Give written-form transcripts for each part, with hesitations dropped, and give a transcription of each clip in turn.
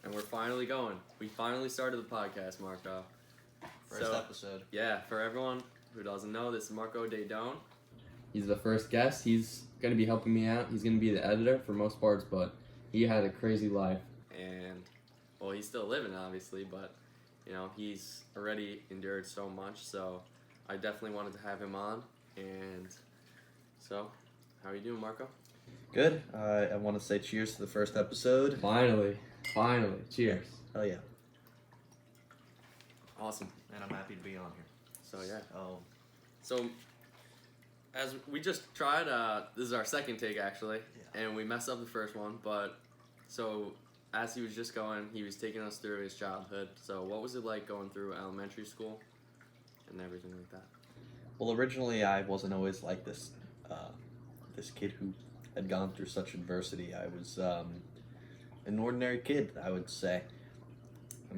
And we're finally going. We finally started the podcast, Marco. First episode. Yeah, for everyone who doesn't know, this is Marco Daidone. He's the first guest. He's going to be helping me out. He's going to be the editor for most parts, but he had a crazy life. And, well, he's still living, obviously, but, you know, he's already endured so much, so I definitely wanted to have him on. And so, how are you doing, Marco? Good. I want to say cheers to the first episode. Finally. Cheers. Oh, yeah. Awesome. And I'm happy to be on here. So, yeah. So, as we just tried, this is our second take, actually, and we messed up the first one, but, so, as he was just going, he was taking us through his childhood. So, what was it like going through elementary school and everything like that? well, originally I wasn't always like this, this kid who had gone through such adversity. I was an ordinary kid, I would say.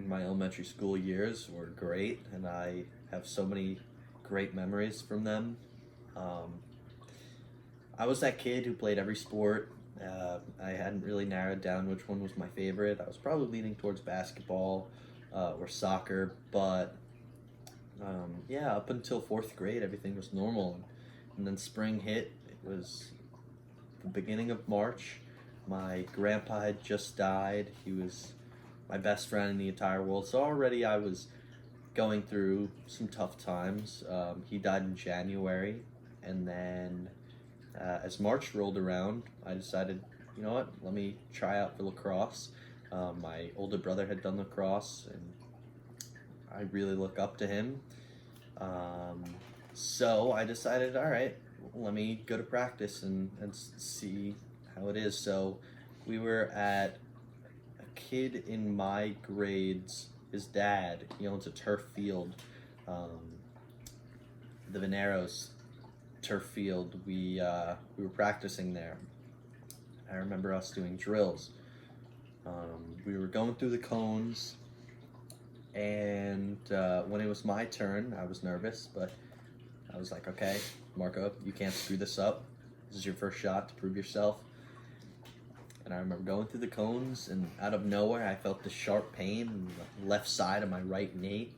My elementary school years were great, and I have so many great memories from them. I was that kid who played every sport. I hadn't really narrowed down which one was my favorite. I was probably leaning towards basketball or soccer, but up until 4th grade, everything was normal. And then spring hit. It was the beginning of March. My grandpa had just died. He was my best friend in the entire world. So already I was going through some tough times. He died in January, and then as March rolled around, I decided, you know what, let me try out for lacrosse. My older brother had done lacrosse, and I really look up to him. So I decided, all right, let me go to practice and see how it is. So we were at a kid in my grades, his dad, he owns a turf field, the Veneros turf field. We were practicing there. I remember us doing drills. We were going through the cones, and when it was my turn, I was nervous, but I was like, okay, Marco, you can't screw this up. This is your first shot to prove yourself. And I remember going through the cones, and out of nowhere, I felt this sharp pain in the left side of my right knee.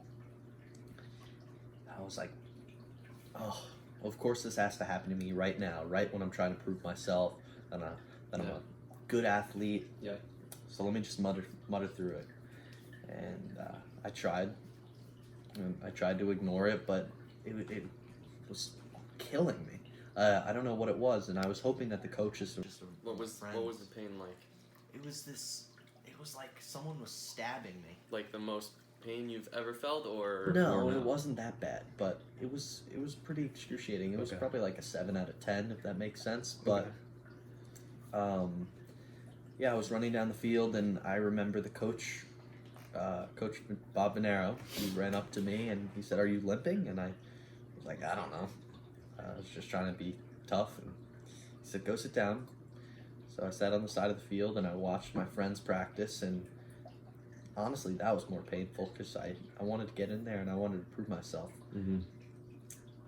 I was like, oh, of course this has to happen to me right now, right when I'm trying to prove myself that I'm a good athlete. Yeah. So let me just mutter through it. And I tried. And I tried to ignore it, but it was killing me. I don't know what it was, and I was hoping that the coaches... What was the pain like? It was like someone was stabbing me. Like the most pain you've ever felt, or No, it wasn't that bad, but it was pretty excruciating. It was probably like a 7 out of 10, if that makes sense. But I was running down the field, and I remember the coach, Coach Bob Venero, he ran up to me and he said, "Are you limping?" And I was like, "I don't know. I was just trying to be tough." And he said, "Go sit down." So I sat on the side of the field and I watched my friends practice, and honestly, that was more painful because I wanted to get in there and I wanted to prove myself. Mm-hmm.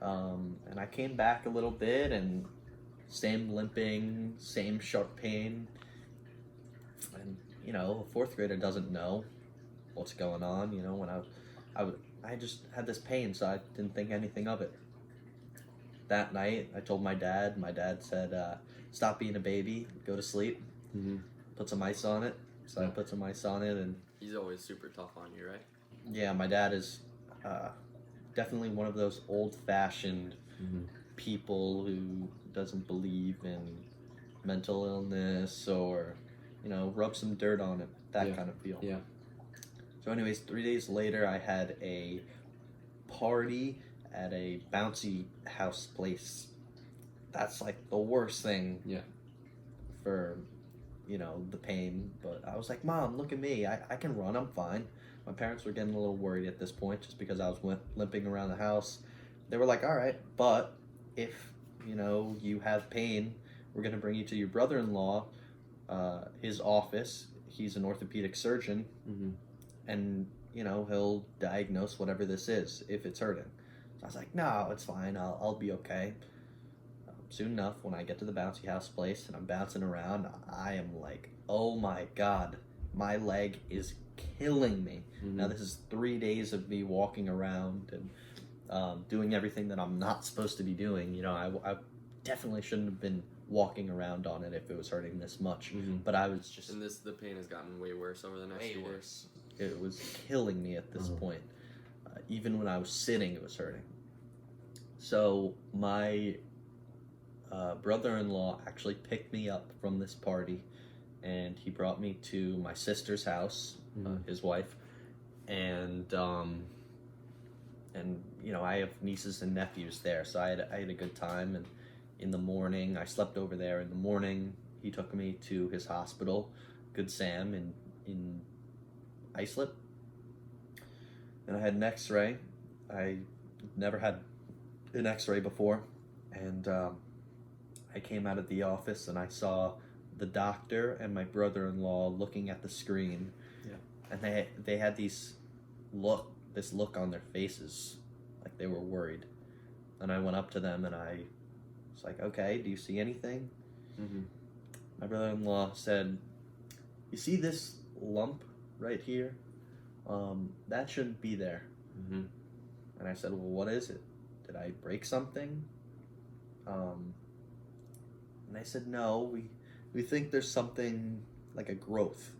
And I came back a little bit, and same limping, same sharp pain. And, you know, a 4th grader doesn't know what's going on. You know, when I just had this pain, so I didn't think anything of it. That night, I told my dad. My dad said, "Stop being a baby, go to sleep, put some ice on it." So I put some ice on it, and he's always super tough on you, right? Yeah, my dad is definitely one of those old-fashioned people who doesn't believe in mental illness or, you know, rub some dirt on it, that kind of feel. Yeah. So anyways, 3 days later, I had a party at a bouncy house place. That's like the worst thing for, you know, the pain. But I was like, "Mom, look at me. I can run. I'm fine." My parents were getting a little worried at this point just because I was limping around the house. They were like, "All right, but if, you know, you have pain, we're going to bring you to your brother-in-law, his office. He's an orthopedic surgeon, and, you know, he'll diagnose whatever this is if it's hurting." I was like, "No, it's fine. I'll be okay." Soon enough, when I get to the bouncy house place and I'm bouncing around, I am like, "Oh my God, my leg is killing me. Now this is 3 days of me walking around and doing everything that I'm not supposed to be doing. You know, I definitely shouldn't have been walking around on it if it was hurting this much. But I was just... And the pain has gotten way worse over the next few days. It was killing me at this point. Even when I was sitting, it was hurting. So my brother-in-law actually picked me up from this party, and he brought me to my sister's house, his wife, and you know, I have nieces and nephews there, so I had a good time. And in the morning, I slept over there. In the morning, he took me to his hospital, Good Sam, in Islip, and I had an X-ray. I never had an X-ray before, and I came out of the office and I saw the doctor and my brother-in-law looking at the screen, and they had this look on their faces, like they were worried. And I went up to them and I was like, "Okay, do you see anything?" My brother-in-law said, "You see this lump right here? That shouldn't be there." And I said, "Well, what is it? Did I break something?" And they said, "No, we think there's something like a growth,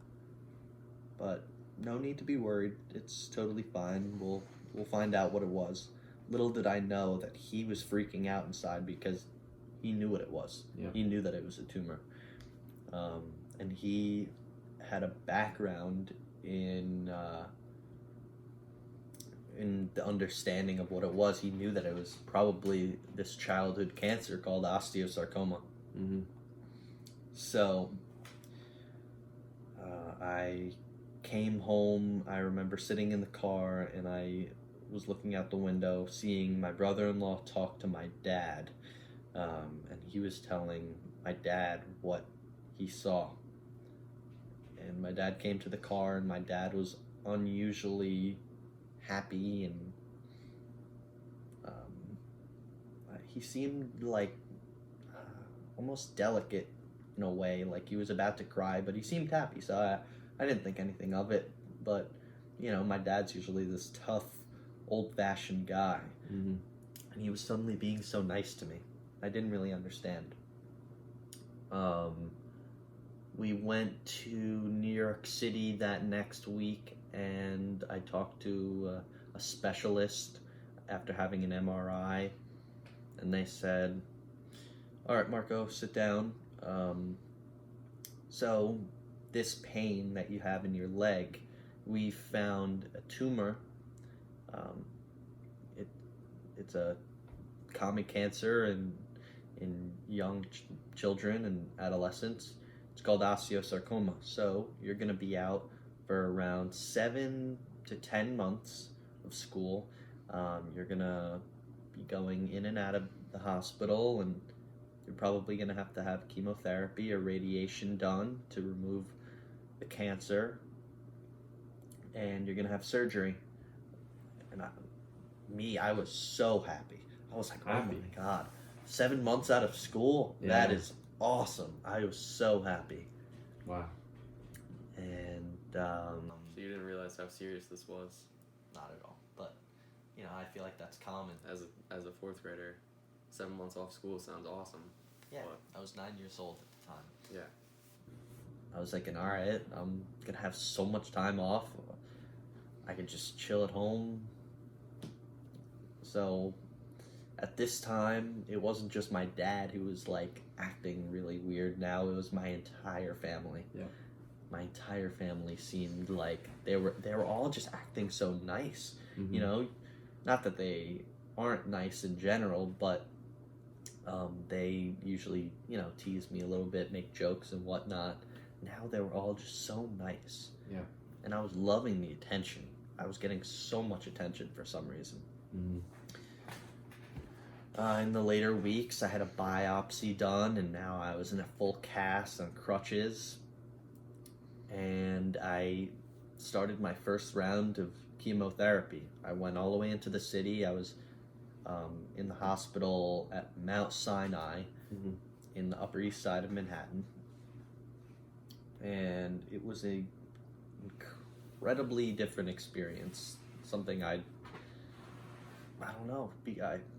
but no need to be worried. It's totally fine. We'll find out what it was." Little did I know that he was freaking out inside because he knew what it was. He knew that it was a tumor, and he had a background in the understanding of what it was. He knew that it was probably this childhood cancer called osteosarcoma. So I came home. I remember sitting in the car and I was looking out the window, seeing my brother-in-law talk to my dad, and he was telling my dad what he saw. And my dad came to the car, and my dad was unusually happy, and he seemed like almost delicate in a way, like he was about to cry, but he seemed happy, so I didn't think anything of it. But, you know, my dad's usually this tough, old-fashioned guy, and he was suddenly being so nice to me. I didn't really understand. We went to New York City that next week, and I talked to a specialist after having an MRI, and they said, "All right, Marco, sit down. So this pain that you have in your leg, we found a tumor. It's a common cancer in young children and adolescents. It's called osteosarcoma. So you're going to be out for around 7 to 10 months of school. You're going to be going in and out of the hospital, and you're probably going to have chemotherapy or radiation done to remove the cancer, and you're going to have surgery." And I was so happy. I was like, "Oh my God, 7 months out of school? Yeah. That is awesome." I was so happy. Wow. And, so you didn't realize how serious this was? Not at all. But, you know, I feel like that's common. As a fourth grader, 7 months off school sounds awesome. Yeah, I was 9 years old at the time. Yeah. I was thinking, all right, I'm going to have so much time off. I could just chill at home. So at this time, it wasn't just my dad who was, like, acting really weird. Now it was my entire family. Yeah. My entire family seemed like they were all just acting so nice. You know, not that they aren't nice in general, but they usually, you know, tease me a little bit, make jokes and whatnot. Now they were all just so nice. Yeah. And I was loving the attention. I was getting so much attention for some reason. In the later weeks, I had a biopsy done, and now I was in a full cast on crutches. And I started my first round of chemotherapy. I went all the way into the city. I was in the hospital at Mount Sinai in the Upper East Side of Manhattan. And it was a incredibly different experience. Something I don't know,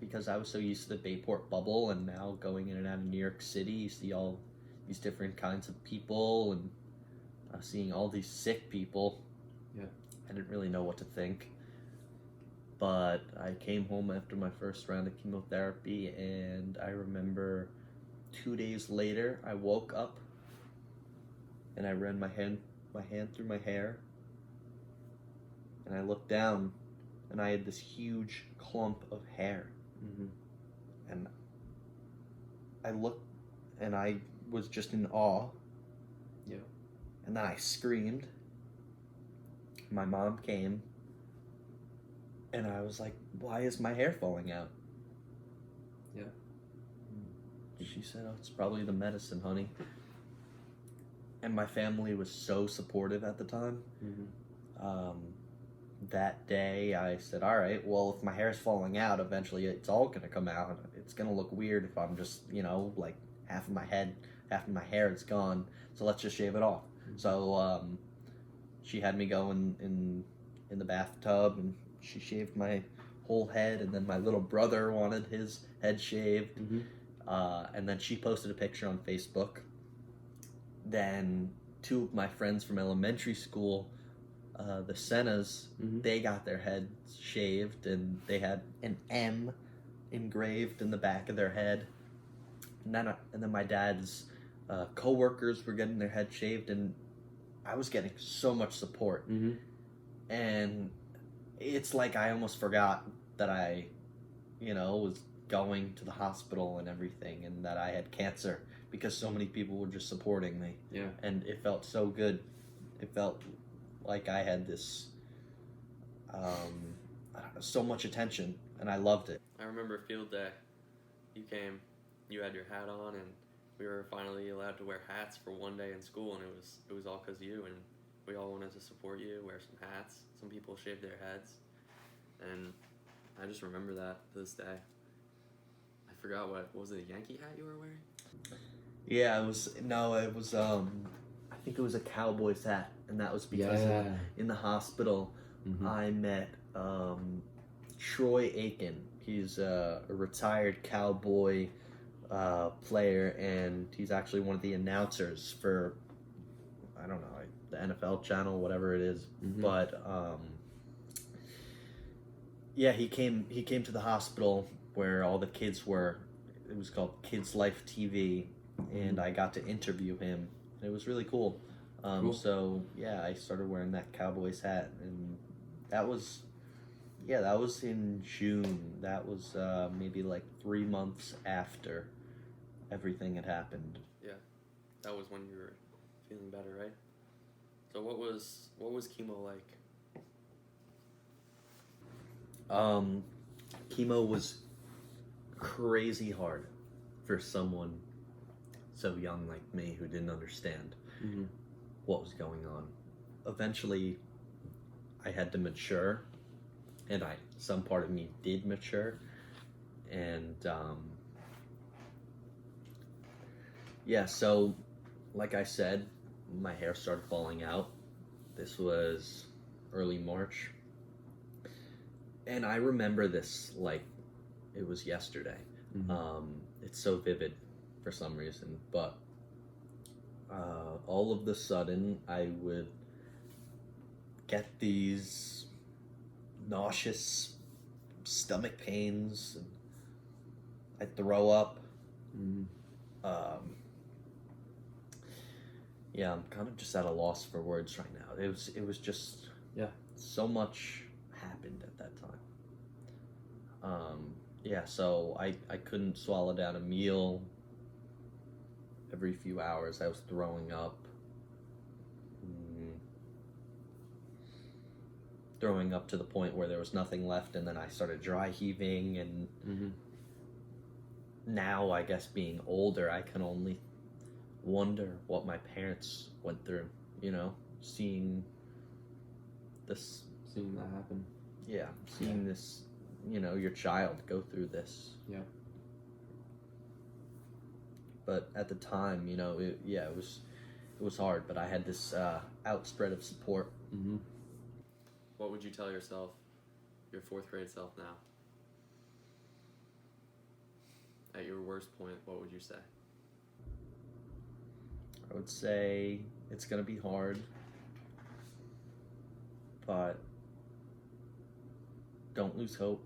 because I was so used to the Bayport bubble, and now going in and out of New York City, you see all these different kinds of people, and seeing all these sick people. Yeah. I didn't really know what to think. But I came home after my first round of chemotherapy, and I remember 2 days later, I woke up, and I ran my hand through my hair, and I looked down, and I had this huge clump of hair. Mm-hmm. And I looked, and I was just in awe. Yeah. And then I screamed. My mom came, and I was like, why is my hair falling out? Yeah. She said, oh, it's probably the medicine, honey. And my family was so supportive at the time. Mm-hmm. That day, I said, all right, well, if my hair's falling out, eventually it's all going to come out. It's going to look weird if I'm just, like half of my hair is gone. So let's just shave it off. Mm-hmm. So she had me go in the bathtub, and she shaved my whole head, and then my little brother wanted his head shaved. Mm-hmm. And then she posted a picture on Facebook. Then 2 of my friends from elementary school, the Sennas, Mm-hmm. they got their heads shaved, and they had an M engraved in the back of their head. And then my dad's co-workers were getting their head shaved, and I was getting so much support. Mm-hmm. And it's like I almost forgot that I, was going to the hospital and everything, and that I had cancer, because so many people were just supporting me. Yeah. And it felt so good. It felt like I had this, I don't know, so much attention, and I loved it. I remember field day. You came, you had your hat on, and we were finally allowed to wear hats for one day in school, and it was all because of you, and we all wanted to support you, wear some hats. Some people shaved their heads, and I just remember that to this day. I forgot what was it, a Yankee hat you were wearing? Yeah, it was I think it was a Cowboys hat, and that was because in the hospital, Mm-hmm. I met Troy Aiken. He's a retired Cowboy player, and he's actually one of the announcers for, I don't know, the NFL channel, whatever it is. Mm-hmm. But yeah, he came to the hospital where all the kids were. It was called Kids Life TV, and I got to interview him. It was really cool. Cool. So yeah, I started wearing that Cowboys hat, and that was in June. That was maybe like 3 months after everything had happened. Yeah, that was when you were feeling better, right? So what was chemo like? Chemo was crazy hard for someone so young like me who didn't understand Mm-hmm. what was going on. Eventually, I had to mature, and some part of me did mature, and yeah. So, like I said, my hair started falling out. This was early March, and I remember this like it was yesterday. Mm-hmm. It's so vivid for some reason, but all of the sudden I would get these nauseous stomach pains, and I'd throw up. Mm-hmm. Yeah, I'm kind of just at a loss for words right now. It was just, yeah, so much happened at that time. Yeah, so I couldn't swallow down a meal. Every few hours I was throwing up. Throwing up to the point where there was nothing left, and then I started dry heaving, and Mm-hmm. now, I guess, being older, I can only wonder what my parents went through, seeing this. Seeing that happen. Yeah, seeing this, your child go through this. Yeah. But at the time, it was hard, but I had this outspread of support. Mm-hmm. what would you tell yourself, your fourth grade self now? At your worst point, what would you say? I would say it's going to be hard, but don't lose hope,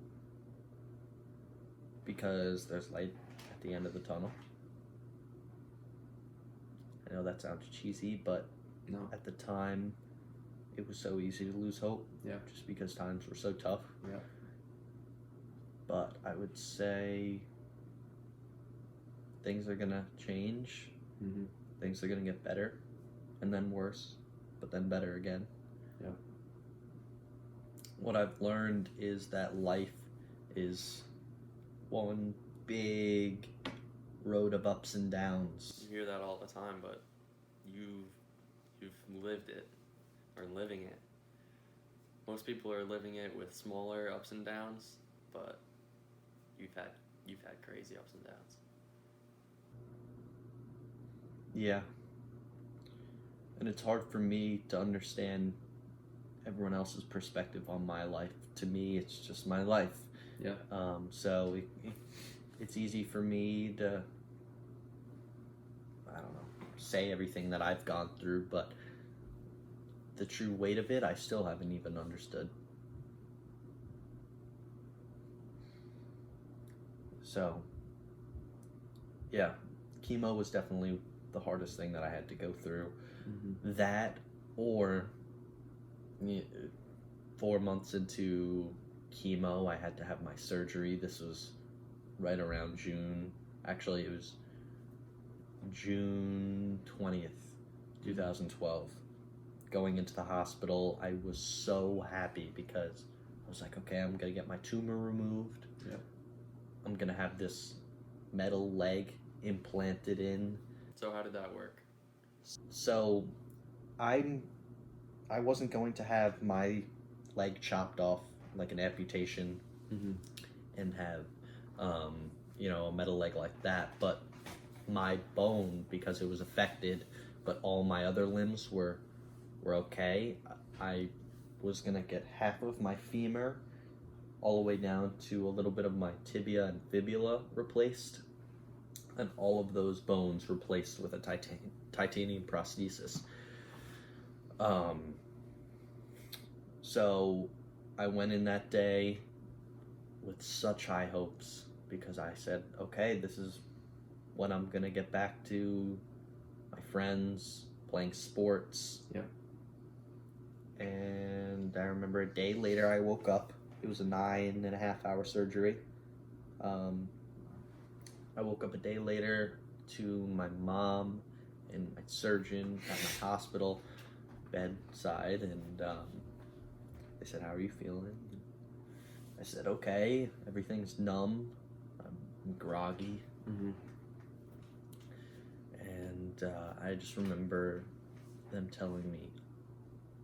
because there's light at the end of the tunnel. I know that sounds cheesy, but No. at the time, it was so easy to lose hope. Yeah. Just because times were so tough. Yeah. But I would say things are gonna change. Mm-hmm. Things are gonna get better, and then worse, but then better again. Yeah. What I've learned is that life is one big road of ups and downs. You hear that all the time, but you've lived it, or living it. Most people are living it with smaller ups and downs, but you've had crazy ups and downs. Yeah. And it's hard for me to understand everyone else's perspective on my life. To me, it's just my life. Yeah. So it's easy for me to, I don't know, say everything that I've gone through, but the true weight of it, I still haven't even understood. So, yeah, chemo was definitely the hardest thing that I had to go through. Mm-hmm. That, or 4 months into chemo, I had to have my surgery. This was right around June. Actually, it was June 20th, 2012. Going into the hospital, I was so happy because I was like, okay, I'm going to get my tumor removed. Yeah. I'm going to have this metal leg implanted in. So how did that work? So I wasn't going to have my leg chopped off, like an amputation, Mm-hmm. and have a metal leg like that, but my bone, because it was affected, but all my other limbs were okay. I was gonna get half of my femur all the way down to a little bit of my tibia and fibula replaced, and all of those bones replaced with a titanium prosthesis. So I went in that day with such high hopes, because I said, okay, this is when I'm gonna get back to my friends, playing sports. Yeah. And I remember a day later I woke up. It was a 9.5-hour surgery. I woke up a day later to my mom and my surgeon at my hospital bedside, and they said, how are you feeling? I said, okay, everything's numb, I'm groggy. Mm-hmm. And I just remember them telling me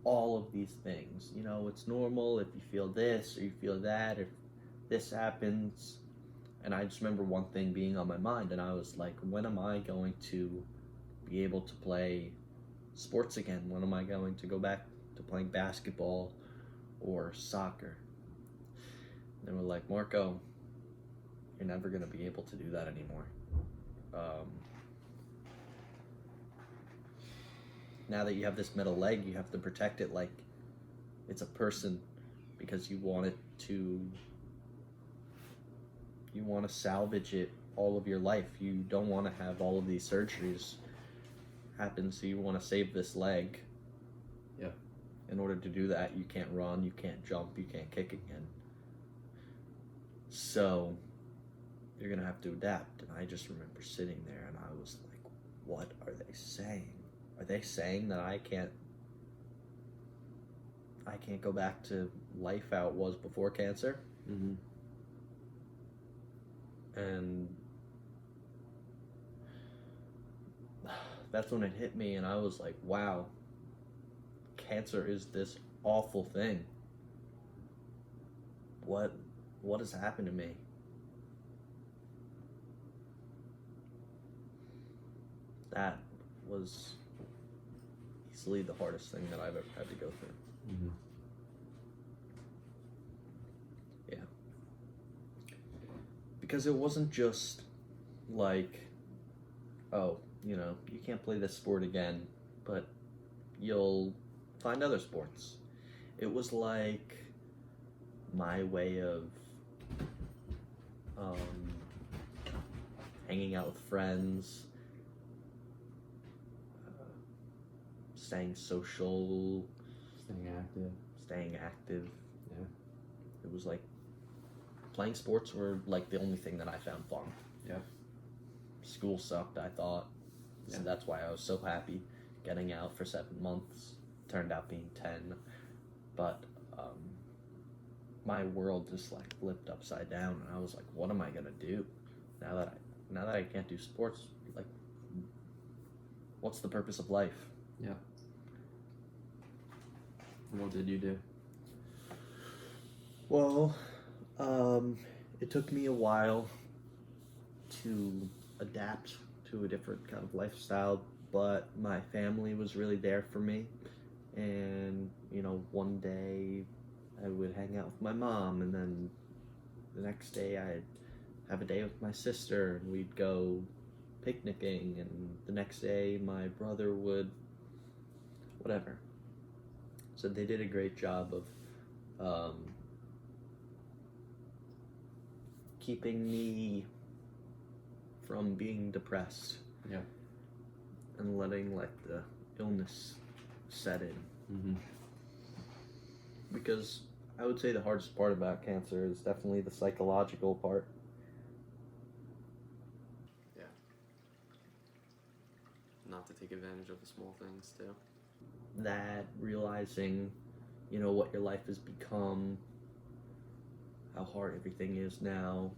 all of these things. You know, it's normal if you feel this or you feel that, if this happens. And I just remember one thing being on my mind, and I was like, when am I going to be able to play sports again? When am I going to go back to playing basketball or soccer? And they were like, Marco, you're never going to be able to do that anymore. Now that you have this metal leg, you have to protect it like it's a person, because you want to salvage it all of your life. You don't want to have all of these surgeries happen, so you want to save this leg. Yeah. In order to do that, you can't run, you can't jump, you can't kick again. So you're gonna have to adapt. And I just remember sitting there and I was like, what are they saying? Are they saying that I can't go back to life how it was before cancer? Mm-hmm. And that's when it hit me, and I was like, wow, cancer is this awful thing. What has happened to me? That was easily the hardest thing that I've ever had to go through. Mm-hmm. because it wasn't just like, oh, you can't play this sport again, but you'll find other sports. It was like my way of hanging out with friends, staying social, staying active. Yeah. It was like playing sports were like the only thing that I found fun. Yeah. School sucked, I thought. So that's why I was so happy getting out for 7 months. Turned out being 10. But my world just like flipped upside down, and I was like, what am I gonna do now that I can't do sports? Like, what's the purpose of life? Yeah. What did you do? Well, it took me a while to adapt to a different kind of lifestyle, but my family was really there for me. And, one day I would hang out with my mom, and then the next day I'd have a day with my sister, and we'd go picnicking, and the next day my brother would whatever. So they did a great job of keeping me from being depressed. Yeah. And letting like the illness set in. Mm-hmm. Because I would say the hardest part about cancer is definitely the psychological part. Yeah. Not to take advantage of the small things too. That realizing, what your life has become, how hard everything is now,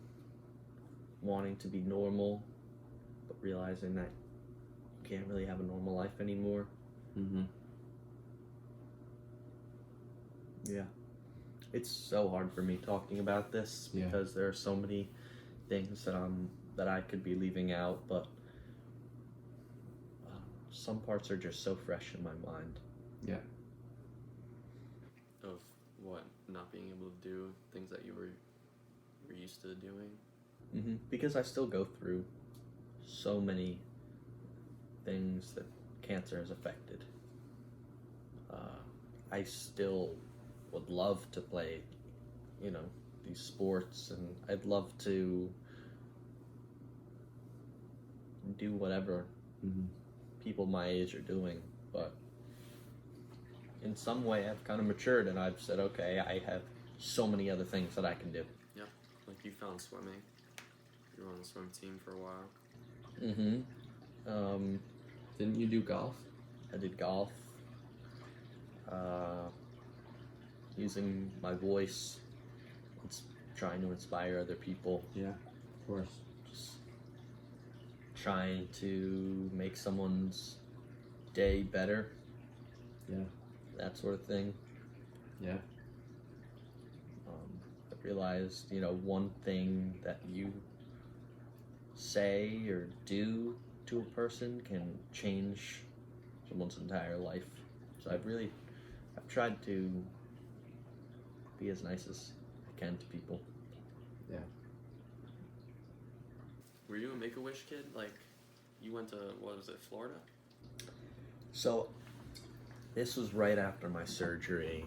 wanting to be normal, but realizing that you can't really have a normal life anymore. Mm-hmm. Yeah. It's so hard for me talking about this because there are so many things that I could be leaving out, but some parts are just so fresh in my mind. Yeah. Of what? Not being able to do things that you were used to doing? Mm-hmm. Because I still go through so many things that cancer has affected. I still would love to play, these sports, and I'd love to do whatever people my age are doing, but in some way I've kind of matured, and I've said, okay, I have so many other things that I can do. Yeah, like you found swimming. You were on the swim team for a while. Mm-hmm. Didn't you do golf? I did golf. Using my voice, trying to inspire other people. Yeah, of course. Just trying to make someone's day better. Yeah. That sort of thing. Yeah. I realized, one thing that you say or do to a person can change someone's entire life. So I've tried to be as nice as I can to people. Yeah. Were you a Make-A-Wish kid? Like, you went to, what was it, Florida? So, this was right after my surgery.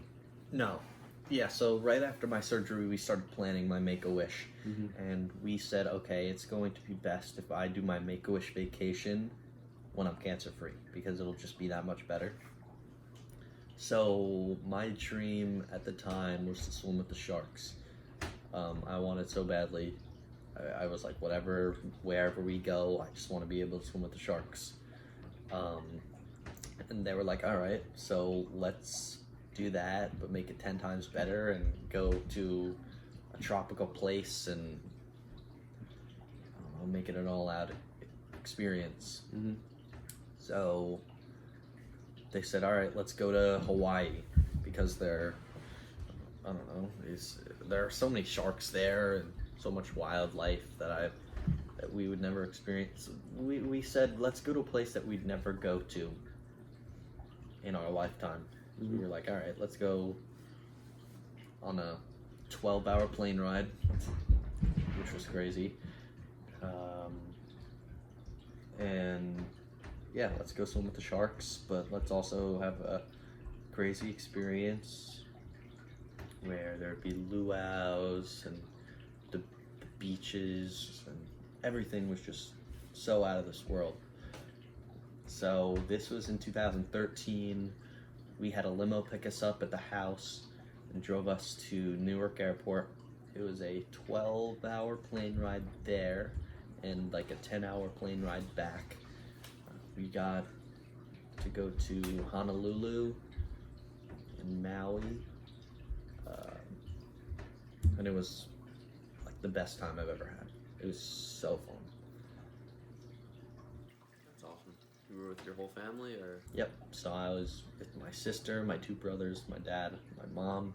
No. Yeah, so right after my surgery, we started planning my Make-A-Wish. Mm-hmm. And we said, okay, it's going to be best if I do my Make-A-Wish vacation when I'm cancer-free, because it'll just be that much better. So my dream at the time was to swim with the sharks. I wanted so badly. I was like, wherever we go, I just want to be able to swim with the sharks. And they were like, all right, so let's do that, but make it 10 times better and go to a tropical place and make it an all-out experience. Mm-hmm. So they said, all right, let's go to Hawaii, because there are so many sharks there and so much wildlife that we would never experience. We said, let's go to a place that we'd never go to in our lifetime. Mm-hmm. We were like, all right, let's go on a 12-hour plane ride which was crazy. And yeah, let's go swim with the sharks, but let's also have a crazy experience where there'd be luau's and the beaches, and everything was just so out of this world. So this was in 2013. We had a limo pick us up at the house and drove us to Newark Airport. It was a 12-hour plane ride there and like a 10-hour plane ride back. We got to go to Honolulu and Maui, and it was like the best time I've ever had. It was so fun. That's awesome. You were with your whole family, or? Yep. So I was with my sister, my two brothers, my dad, my mom,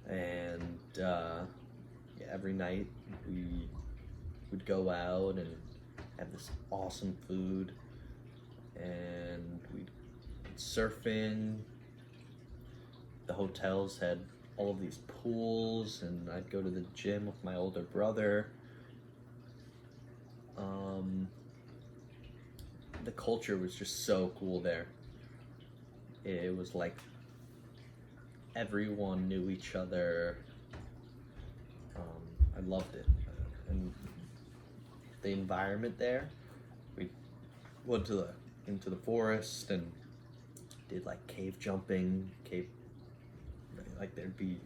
and yeah, every night we would go out and have this awesome food, and we'd surfing. The hotels had all of these pools, and I'd go to the gym with my older brother. The culture was just so cool there. It was like everyone knew each other. I loved it. And the environment there, we went into the forest and did like cave jumping, like there'd be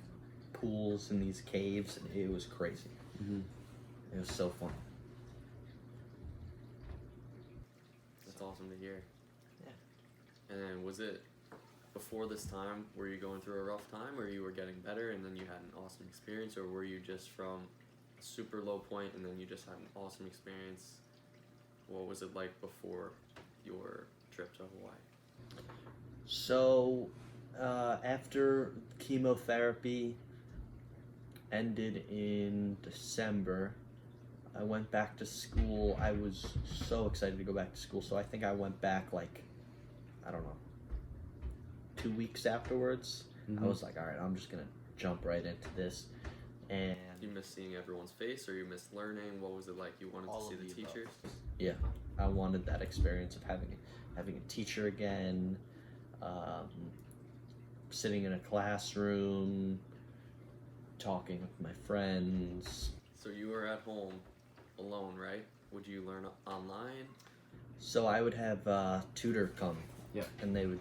pools in these caves, and it was crazy. Mm-hmm. It was so fun. That's awesome to hear. Yeah. And then was it before this time, were you going through a rough time, or you were getting better and then you had an awesome experience, or were you just from a super low point and then you just had an awesome experience? What was it like before your trip to Hawaii? So after chemotherapy ended in December, I went back to school. I was so excited to go back to school, so I think I went back like, I don't know, 2 weeks afterwards. Mm-hmm. I was like, all right, I'm just gonna jump right into this. And you missed seeing everyone's face, or you missed learning? What was it like? You wanted all to of see the the above. teachers? Yeah, I wanted that experience of having a teacher again, sitting in a classroom, talking with my friends. So you were at home alone, right? Would you learn online? So I would have a tutor come, Yeah. and they would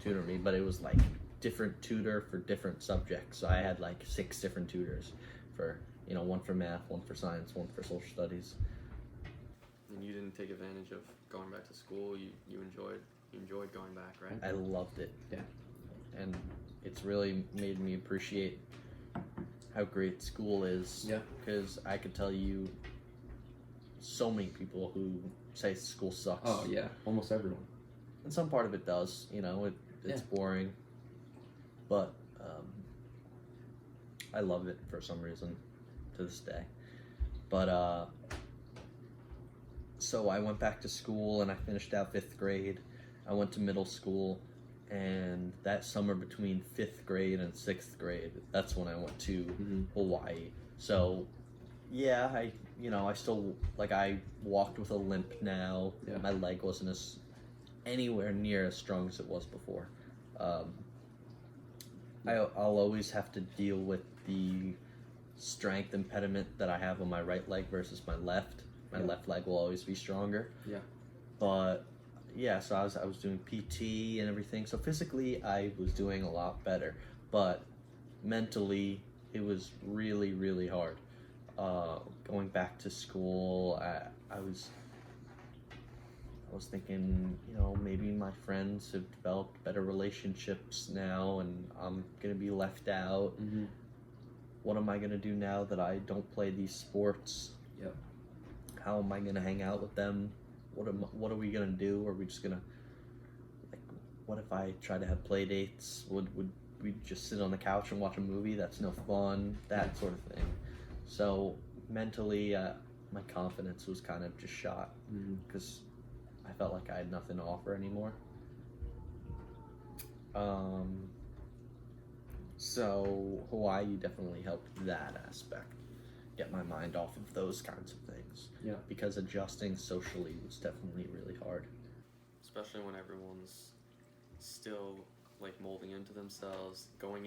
tutor me, but it was like different tutor for different subjects. So I had like 6 different tutors for, one for math, one for science, one for social studies. And you didn't take advantage of going back to school. You enjoyed going back, right? I loved it. Yeah. And it's really made me appreciate how great school is. Yeah. Because I could tell you so many people who say school sucks. Oh yeah, almost everyone. And some part of it does, it's boring. But I love it for some reason to this day. But so I went back to school and I finished out 5th grade. I went to middle school, and that summer between 5th grade and 6th grade, that's when I went to Hawaii. So yeah, I still, I walked with a limp now. Yeah. My leg wasn't anywhere near as strong as it was before. I'll always have to deal with the strength impediment that I have on my right leg versus my left. My left leg will always be stronger. Yeah. But yeah, so I was doing PT and everything. So physically, I was doing a lot better, but mentally, it was really, really hard. Going back to school, I was thinking, maybe my friends have developed better relationships now, and I'm gonna be left out. Mm-hmm. What am I gonna do now that I don't play these sports? Yep. How am I gonna hang out with them? What are we gonna do? Are we just gonna, what if I try to have play dates? Would we just sit on the couch and watch a movie? That's no fun. That sort of thing. So mentally, my confidence was kind of just shot because I felt like I had nothing to offer anymore. So Hawaii definitely helped that aspect. get my mind off of those kinds of things. Yeah. Because adjusting socially was definitely really hard. Especially when everyone's still like molding into themselves, going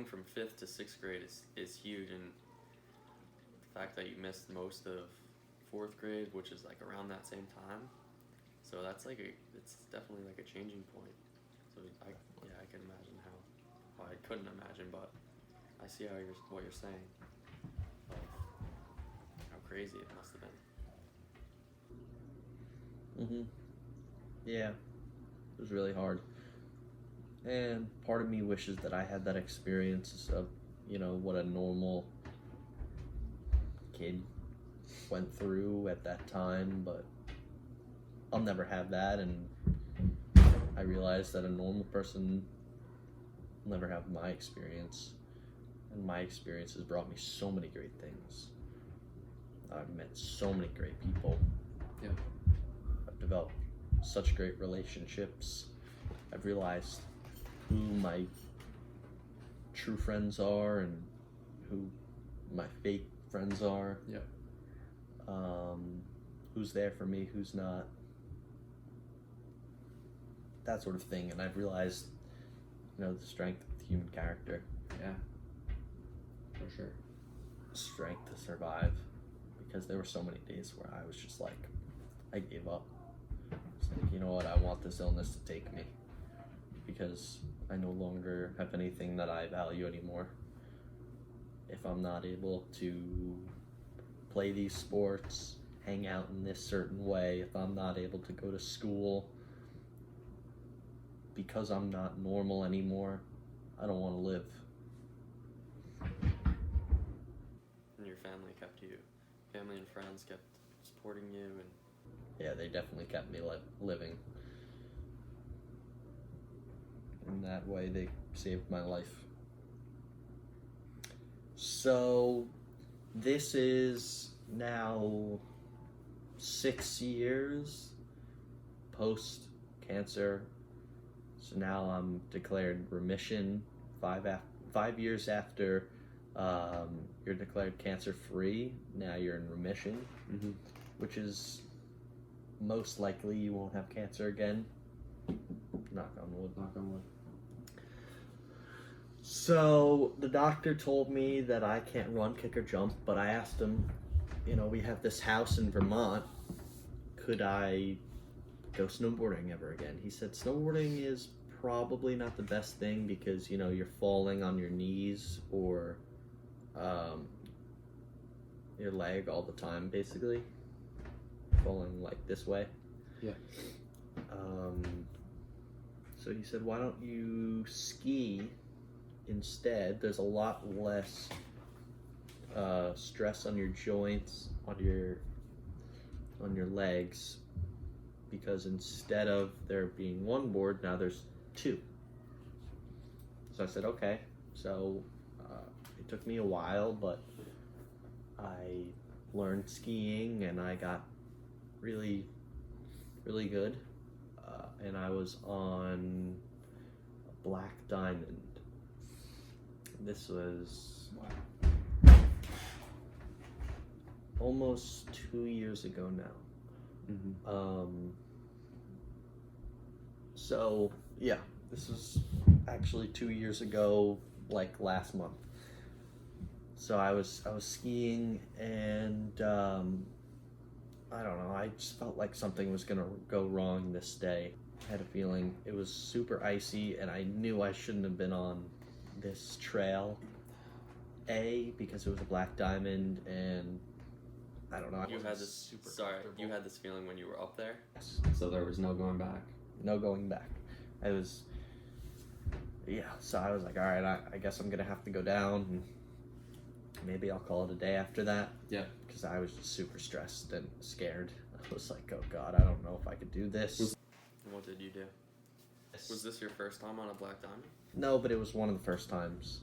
from 5th to 6th grade is huge, and the fact that you missed most of 4th grade, which is like around that same time, so that's like it's definitely like a changing point. So I can imagine well, I couldn't imagine, but I see what you're saying, of how crazy it must have been. Yeah, it was really hard. And part of me wishes that I had that experience of, what a normal kid went through at that time, but I'll never have that, and I realized that a normal person will never have my experience, and my experience has brought me so many great things. I've met so many great people. Yeah. I've developed such great relationships. I've realized who my true friends are and who my fake friends are. Yeah. Who's there for me, who's not. That sort of thing. And I've realized, the strength of the human character. Yeah. For sure. Strength to survive. Because there were so many days where I was just like, I gave up. It's like, you know what, I want this illness to take me. Because I no longer have anything that I value anymore. If I'm not able to play these sports, hang out in this certain way, if I'm not able to go to school, because I'm not normal anymore, I don't want to live. And your family and friends kept supporting you, and yeah, they definitely kept me living. In that way, they saved my life. So, this is now 6 years post-cancer. So now I'm declared remission 5 years after you're declared cancer-free. Now you're in remission, which is most likely you won't have cancer again. Knock on wood. Knock on wood. So the doctor told me that I can't run, kick, or jump, but I asked him, we have this house in Vermont. Could I go snowboarding ever again? He said snowboarding is probably not the best thing because, you're falling on your knees or your leg all the time, basically. Falling like this way. Yeah. So he said, why don't you ski instead? There's a lot less stress on your joints, on your legs, because instead of there being one board, now there's two. So I said, okay. So it took me a while, but I learned skiing and I got really, really good. And I was on a Black Diamond. This was almost 2 years ago now. So yeah, this was actually 2 years ago, like last month. So I was skiing, and I don't know, I just felt like something was gonna go wrong this day. I had a feeling it was super icy, and I knew I shouldn't have been on this trail. Because it was a Black Diamond, and I don't know. You had this feeling when you were up there? Yes. So there was no going back? No going back. So I was like, all right, I guess I'm going to have to go down, and maybe I'll call it a day after that. Yeah. Because I was just super stressed and scared. I was like, oh God, I don't know if I could do this. What did you do? Was this your first time on a Black Diamond? No, but it was one of the first times.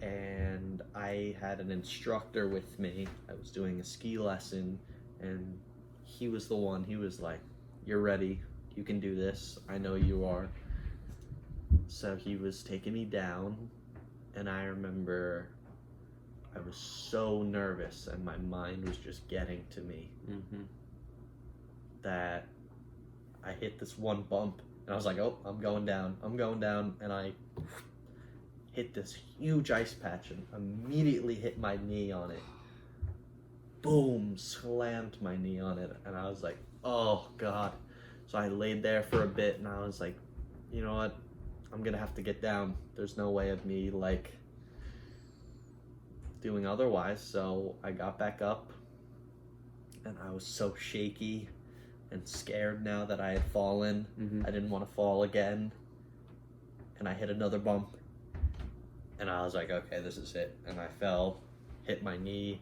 And I had an instructor with me. I was doing a ski lesson, and he was like, you're ready, you can do this, I know you are. So he was taking me down, and I remember I was so nervous and my mind was just getting to me that I hit this one bump and I was like, oh, I'm going down, and I hit this huge ice patch and immediately hit my knee on it. Boom, slammed my knee on it, and I was like, oh God. So I laid there for a bit and I was like, you know what, I'm gonna have to get down. There's no way of me like doing otherwise. So I got back up and I was so shaky and scared now that I had fallen. I didn't want to fall again, and I hit another bump and I was like, okay, this is it. And I fell, hit my knee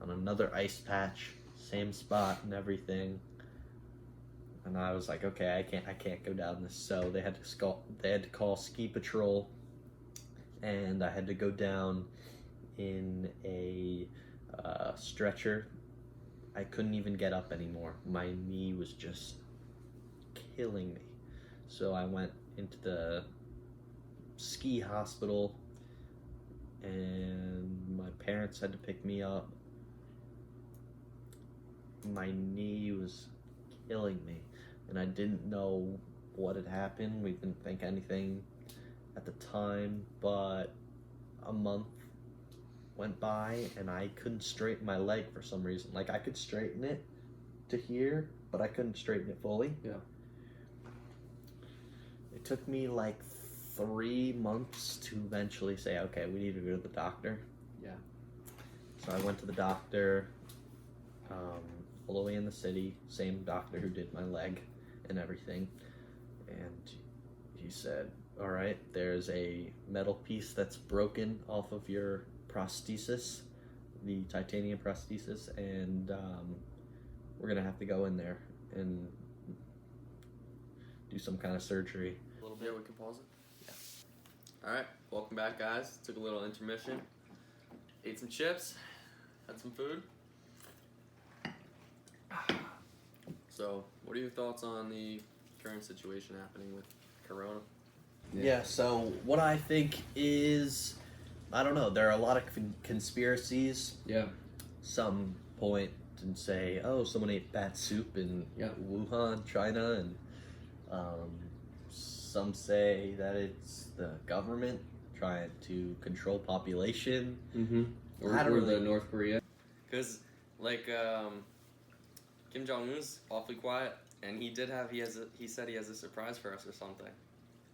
on another ice patch, same spot and everything. And I was like, okay, I can't go down this. So they had to call ski patrol, and I had to go down in a stretcher. I couldn't even get up anymore. My knee was just killing me. So I went into the ski hospital, and my parents had to pick me up. My knee was killing me, and I didn't know what had happened. We didn't think anything at the time, but a month went by and I couldn't straighten my leg for some reason. Like, I could straighten it to here, but I couldn't straighten it fully. Yeah. It took me like 3 months to eventually say, okay, we need to go to the doctor. Yeah. So I went to the doctor, all the way in the city, same doctor who did my leg and everything. And he said, all right, there's a metal piece that's broken off of your prosthesis, the titanium prosthesis, and we're gonna have to go in there and do some kind of surgery. A little bit, we can pause it. Yeah. All right, welcome back, guys. Took a little intermission. Ate some chips, had some food. So, what are your thoughts on the current situation happening with Corona? Yeah, so what I think is, I don't know, there are a lot of conspiracies. Yeah. Some point and say, oh, someone ate bat soup in Wuhan, China, and some say that it's the government trying to control population. Or the North Korea. Because, like, Kim Jong-un's awfully quiet, and he said he has a surprise for us or something.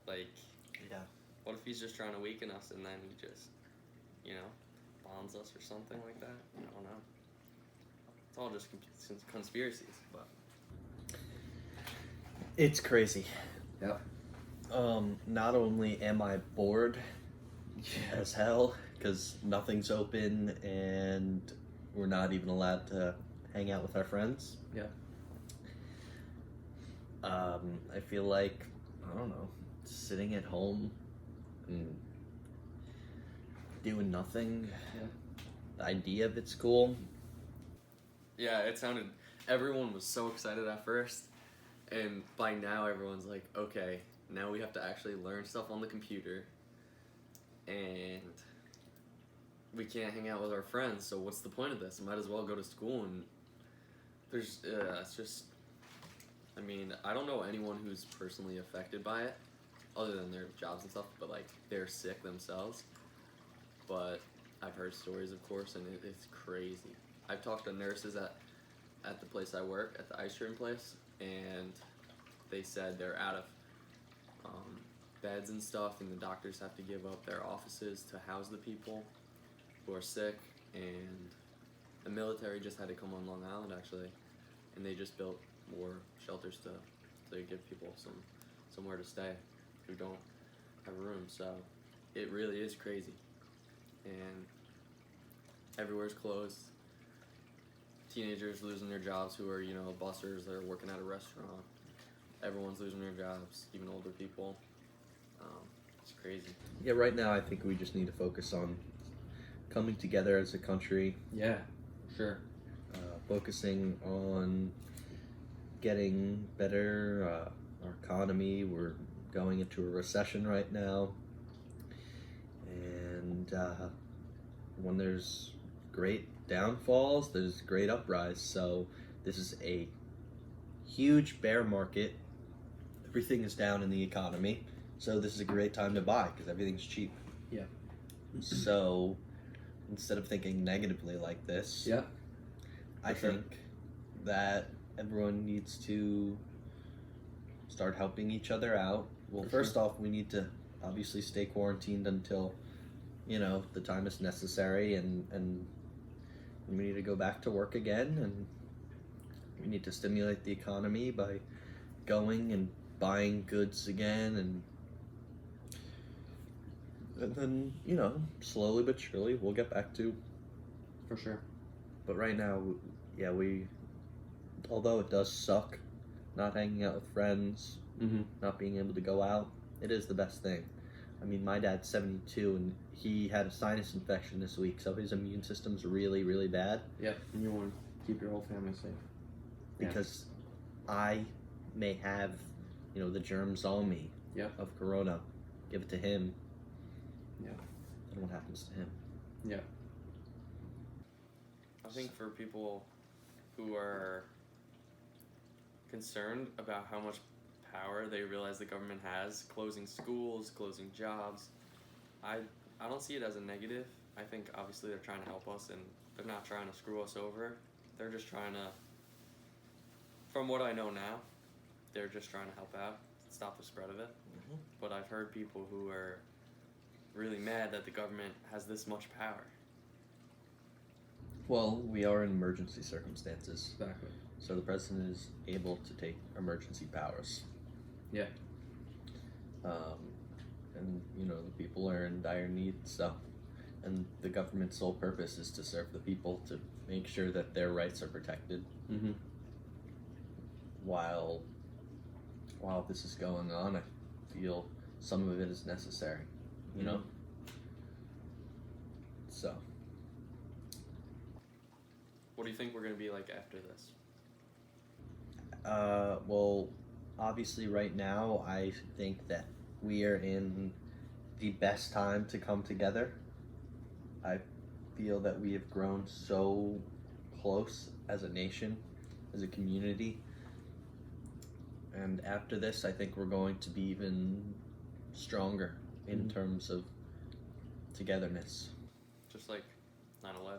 Like, yeah. What if he's just trying to weaken us and then he just, bombs us or something like that? I don't know. It's all just conspiracies, but it's crazy. Yep. Not only am I bored as hell because nothing's open and we're not even allowed to hang out with our friends. Yeah. I feel like, I don't know, sitting at home and doing nothing. Yeah. The idea of it's cool. Yeah, everyone was so excited at first, and by now everyone's like, okay, now we have to actually learn stuff on the computer, and we can't hang out with our friends, so what's the point of this? Might as well go to school. And it's just, I don't know anyone who's personally affected by it, other than their jobs and stuff, but like, they're sick themselves. But I've heard stories, of course, and it's crazy. I've talked to nurses at the place I work, at the ice cream place, and they said they're out of beds and stuff, and the doctors have to give up their offices to house the people who are sick, and the military just had to come on Long Island, actually, and they just built more shelters to give people somewhere to stay who don't have a room. So it really is crazy, and everywhere's closed. Teenagers losing their jobs who are, bussers that are working at a restaurant. Everyone's losing their jobs, even older people. It's crazy. Yeah, right now I think we just need to focus on coming together as a country. Yeah, sure. Focusing on getting better, our economy. We're going into a recession right now. And when there's great downfalls, there's great uprise. So this is a huge bear market. Everything is down in the economy. So this is a great time to buy because everything's cheap. Yeah. So instead of thinking negatively like this, Yeah. I For sure. think that everyone needs to start helping each other out. Well, For first sure. off, we need to obviously stay quarantined until, the time is necessary, and we need to go back to work again, and we need to stimulate the economy by going and buying goods again, and then, slowly but surely we'll get back to. For sure. But right now, yeah, although it does suck not hanging out with friends, Mm-hmm. not being able to go out, it is the best thing. I mean, my dad's 72 and he had a sinus infection this week, so his immune system's really, really bad. Yeah. And you want to keep your whole family safe. Because I may have, the germs on me of corona. Give it to him. Yeah. And what happens to him? Yeah. I think for people who are concerned about how much power they realize the government has, closing schools, closing jobs, I don't see it as a negative. I think obviously they're trying to help us and they're not trying to screw us over. They're just trying to, from what I know now, they're just trying to help out, stop the spread of it. Mm-hmm. But I've heard people who are really mad that the government has this much power. Well, we are in emergency circumstances. Exactly. So the president is able to take emergency powers. Yeah. And, the people are in dire need, so. And the government's sole purpose is to serve the people, to make sure that their rights are protected. Mm-hmm. While this is going on, I feel some of it is necessary, Mm-hmm. So. What do you think we're going to be like after this? Well, obviously right now I think that we are in the best time to come together. I feel that we have grown so close as a nation, as a community. And after this, I think we're going to be even stronger in Mm-hmm. terms of togetherness. Just like 9/11.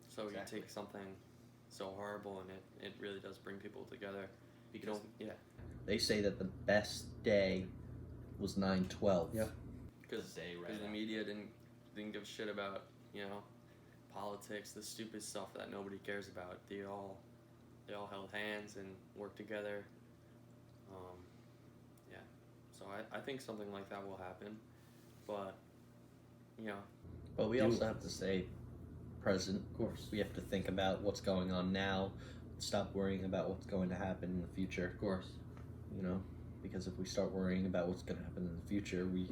So Exactly. you take something so horrible and it really does bring people together. Because Yeah. they say that the best day was 9/12. Yeah. Because Day right the after. media didn't give a shit about, politics, the stupid stuff that nobody cares about. They all held hands and worked together. So I think something like that will happen. But, But we Do- also have to stay present. of course. We have to think about what's going on now. Stop worrying about what's going to happen in the future. Of course. Because if we start worrying about what's going to happen in the future, we,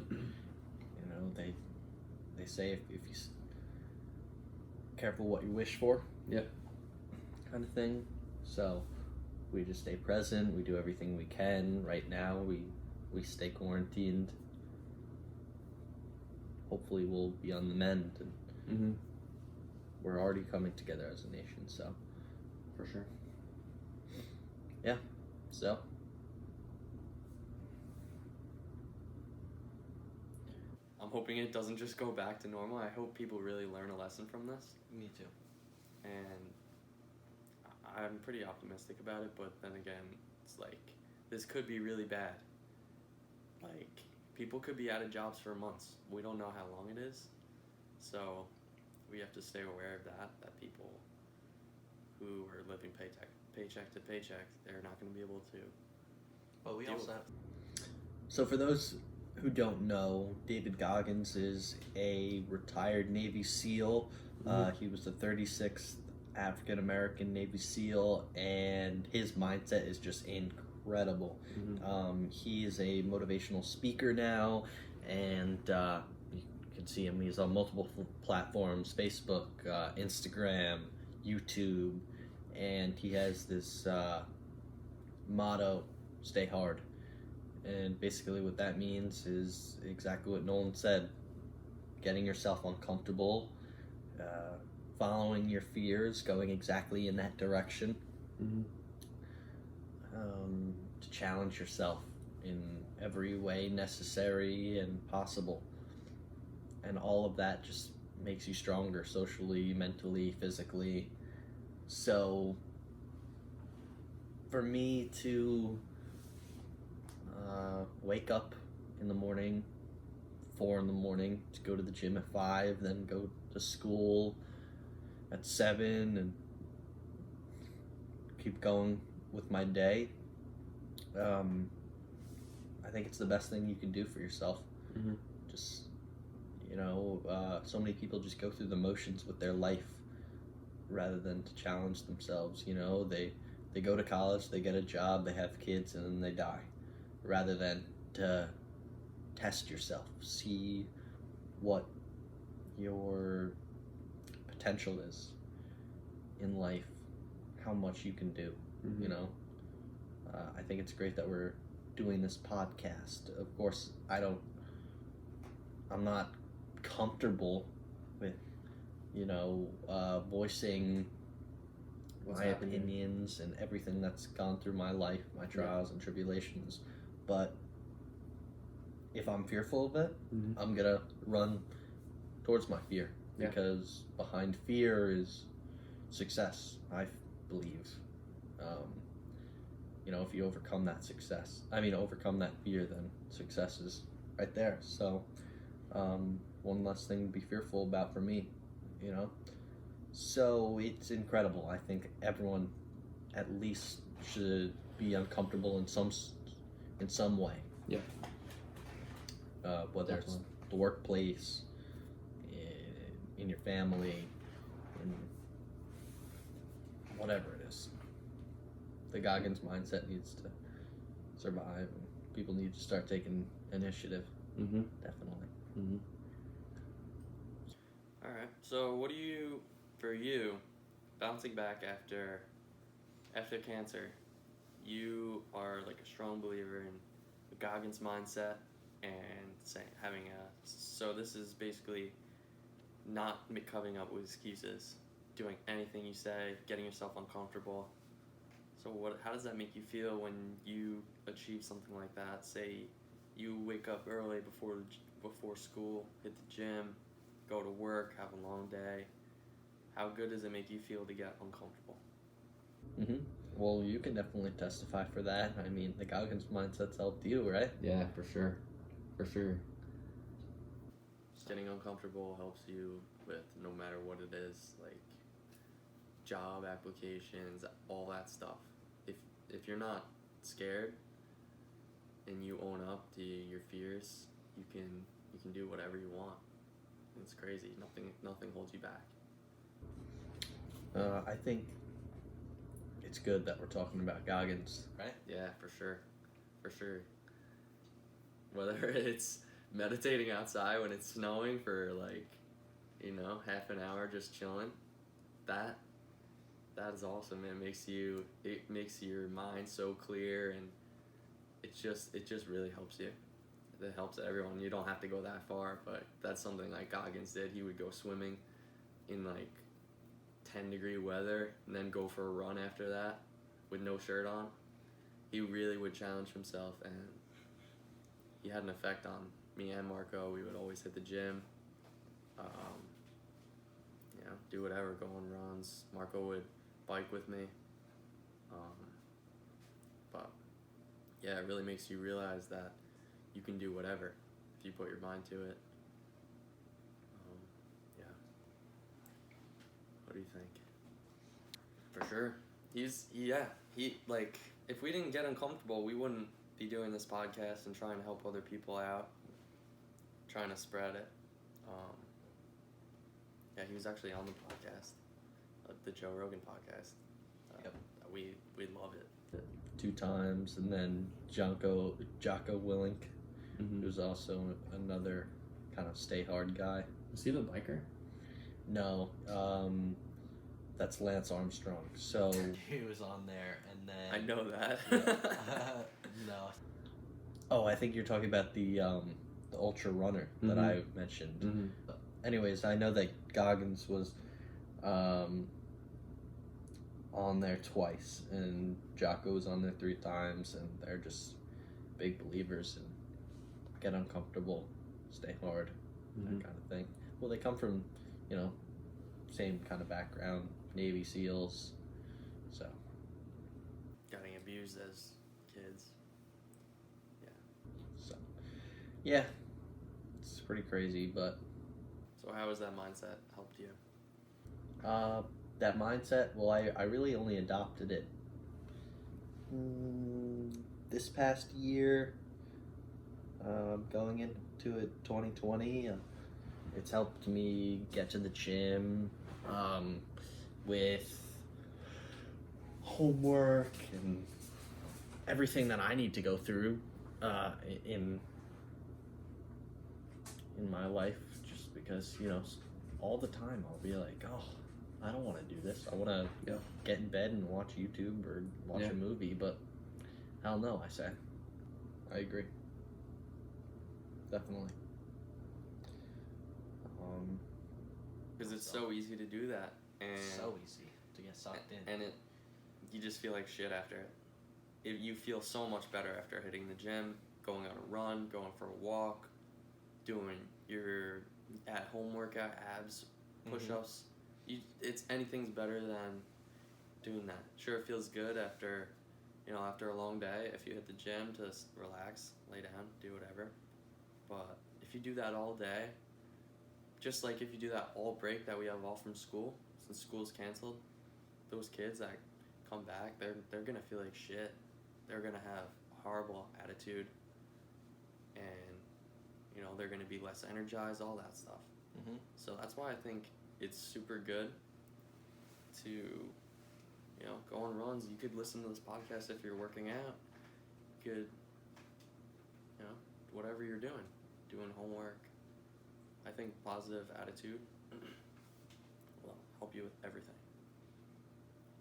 they say if you careful what you wish for. Yep. Kind of thing. So we just stay present. We do everything we can. Right now, we stay quarantined. Hopefully, we'll be on the mend, and Mm-hmm. we're already coming together as a nation. So, For sure. so. I'm hoping it doesn't just go back to normal. I hope people really learn a lesson from this. Me too. And I'm pretty optimistic about it, but then again, it's like, this could be really bad. Like, people could be out of jobs for months. We don't know how long it is. So, we have to stay aware of that people who are living paycheck to paycheck, they're not going to be able to. But we deal also with have. So for those who don't know, David Goggins is a retired Navy SEAL. He was the 36th African American Navy SEAL, and his mindset is just incredible. Mm-hmm. He is a motivational speaker now, and you can see him. He's on multiple platforms: Facebook, Instagram, YouTube, and he has this motto: "Stay hard." And basically, what that means is exactly what Nolan said: getting yourself uncomfortable, following your fears, going exactly in that direction. Mm-hmm. To challenge yourself in every way necessary and possible. And all of that just makes you stronger socially, mentally, physically. So for me to wake up in the morning, 4 in the morning, to go to the gym at 5, then go to school at 7, and keep going with my day, I think it's the best thing you can do for yourself. Mm-hmm. Just, so many people just go through the motions with their life rather than to challenge themselves. They go to college, they get a job, they have kids, and then they die, rather than to test yourself, see what your potential is in life, how much you can do. Mm-hmm. I think it's great that we're doing this podcast. Of course, I'm not comfortable with voicing my opinions and everything that's gone through my life, my trials and tribulations. But if I'm fearful of it, Mm-hmm. I'm gonna run towards my fear, because behind fear is success, I believe. If you overcome that fear, then success is right there. So one less thing to be fearful about for me. So it's incredible. I think everyone at least should be uncomfortable in some way. Yeah. Whether Definitely. it's the workplace, in your family, in whatever it is. The Goggins mindset needs to survive, and people need to start taking initiative. Mm-hmm. Definitely. Mm-hmm. All right. So, what do you, bouncing back after cancer, you are like a strong believer in the Goggins mindset and so this is basically not coming up with excuses, doing anything you say, getting yourself uncomfortable. So how does that make you feel when you achieve something like that? Say you wake up early before school, hit the gym, go to work, have a long day. How good does it make you feel to get uncomfortable? Mm-hmm. Well, you can definitely testify for that. I mean, the Goggins mindset's helped you, right? Yeah, for sure. Getting uncomfortable helps you with no matter what it is, like job applications, all that stuff. If you're not scared and you own up to your fears, you can do whatever you want. It's crazy. Nothing holds you back. I think it's good that we're talking about Goggins, right? Yeah, for sure. Whether it's meditating outside when it's snowing for half an hour just chilling, that is awesome. It makes your mind so clear, and it just really helps you. It helps everyone. You don't have to go that far, but that's something like Goggins did. He would go swimming in 10-degree weather and then go for a run after that with no shirt on. He really would challenge himself, and he had an effect on me and Marco. We would always hit the gym, do whatever, go on runs. Marco would bike with me. But yeah, it really makes you realize that you can do whatever if you put your mind to it. Yeah. What do you think? For sure. If we didn't get uncomfortable, we wouldn't be doing this podcast and trying to help other people out, trying to spread it. He was actually on the podcast, the Joe Rogan podcast. Yep. We love it. 2 times, and then Jocko Willink, Mm-hmm. who's also another kind of stay hard guy. Was he the biker? No, that's Lance Armstrong. So he was on there, and then I know that. No. Oh, I think you're talking about the ultra runner that I mentioned. Mm-hmm. Anyways, I know that Goggins was on there twice, and Jocko was on there 3 times, and they're just big believers in get uncomfortable, stay hard, that kind of thing. Well, they come from, same kind of background, Navy SEALs, so. Getting abused as kids. So, yeah, it's pretty crazy, but. So how has that mindset helped you? That mindset, well, I really only adopted it this past year, going into it 2020. It's helped me get to the gym with homework and everything that I need to go through in my life, just because, all the time I'll be like, oh, I don't want to do this. I want to get in bed and watch YouTube or watch a movie, but hell no, I say. I agree. Definitely. Because it's so easy to do that, and so easy to get sucked in, and you just feel like shit after it. You feel so much better after hitting the gym, going on a run, going for a walk, doing your at-home workout, abs, push-ups. It's anything's better than doing that. Sure, it feels good after a long day, if you hit the gym, to relax, lay down, do whatever. But if you do that all day, just like if you do that all break that we have off from school, since school's canceled, those kids that come back, they're gonna feel like shit. They're gonna have a horrible attitude, and they're gonna be less energized, all that stuff. So that's why I think it's super good to go on runs. You could listen to this podcast if you're working out. You could whatever you're doing homework. I think positive attitude will help you with everything.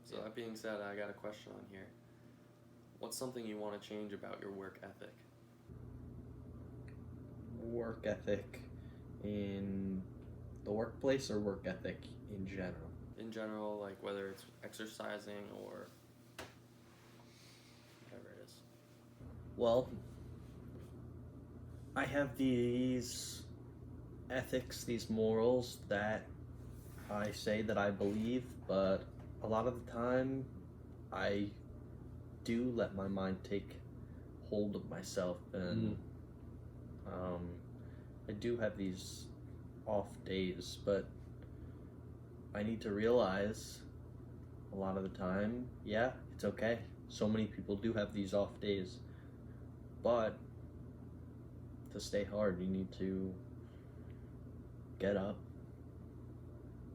So that being said, I got a question on here. What's something you want to change about your work ethic? Work ethic in the workplace or work ethic in general? In general, like whether it's exercising or whatever it is. Well, I have these ethics, these morals that I say that I believe, but a lot of the time I do let my mind take hold of myself, and I do have these off days, but I need to realize a lot of the time, it's okay. So many people do have these off days, but to stay hard, you need to get up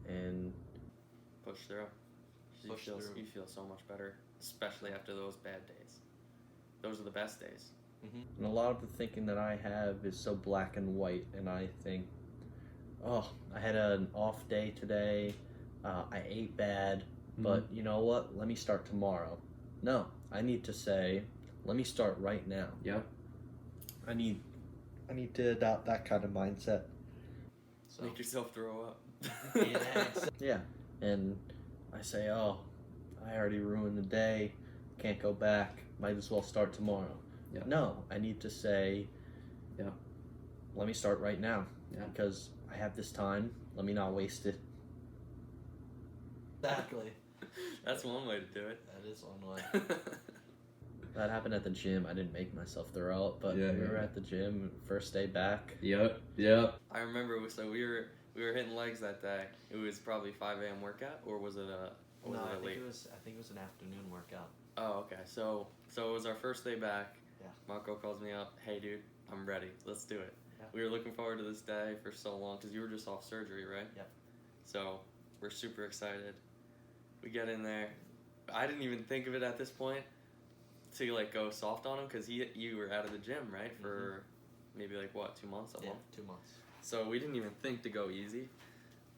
and push through. You feel so much better, especially after those bad days. Those are the best days. And a lot of the thinking that I have is so black and white, and I think, oh, I had an off day today, I ate bad, but you know what, let me start tomorrow. No, I need to say, let me start right now. Yep. I need to adopt that kind of mindset. So. Make yourself throw up. Yeah, and I say, oh, I already ruined the day, can't go back, might as well start tomorrow. Yep. No, I need to say, let me start right now, because I have this time, let me not waste it. Exactly. That's one way to do it. That is one way. That happened at the gym. I didn't make myself throw up, but we were at the gym, first day back. Yep. I remember, so we were hitting legs that day. It was probably 5 a.m. workout, or was it a I think it was an afternoon workout. Oh, okay. So it was our first day back. Yeah. Marco calls me up. Hey, dude, I'm ready. Let's do it. Yeah. We were looking forward to this day for so long because you were just off surgery, right? Yep. So we're super excited. We get in there. I didn't even think of it at this point to go soft on him because you were out of the gym, right? For maybe 2 months? A month? 2 months. So we didn't even think to go easy.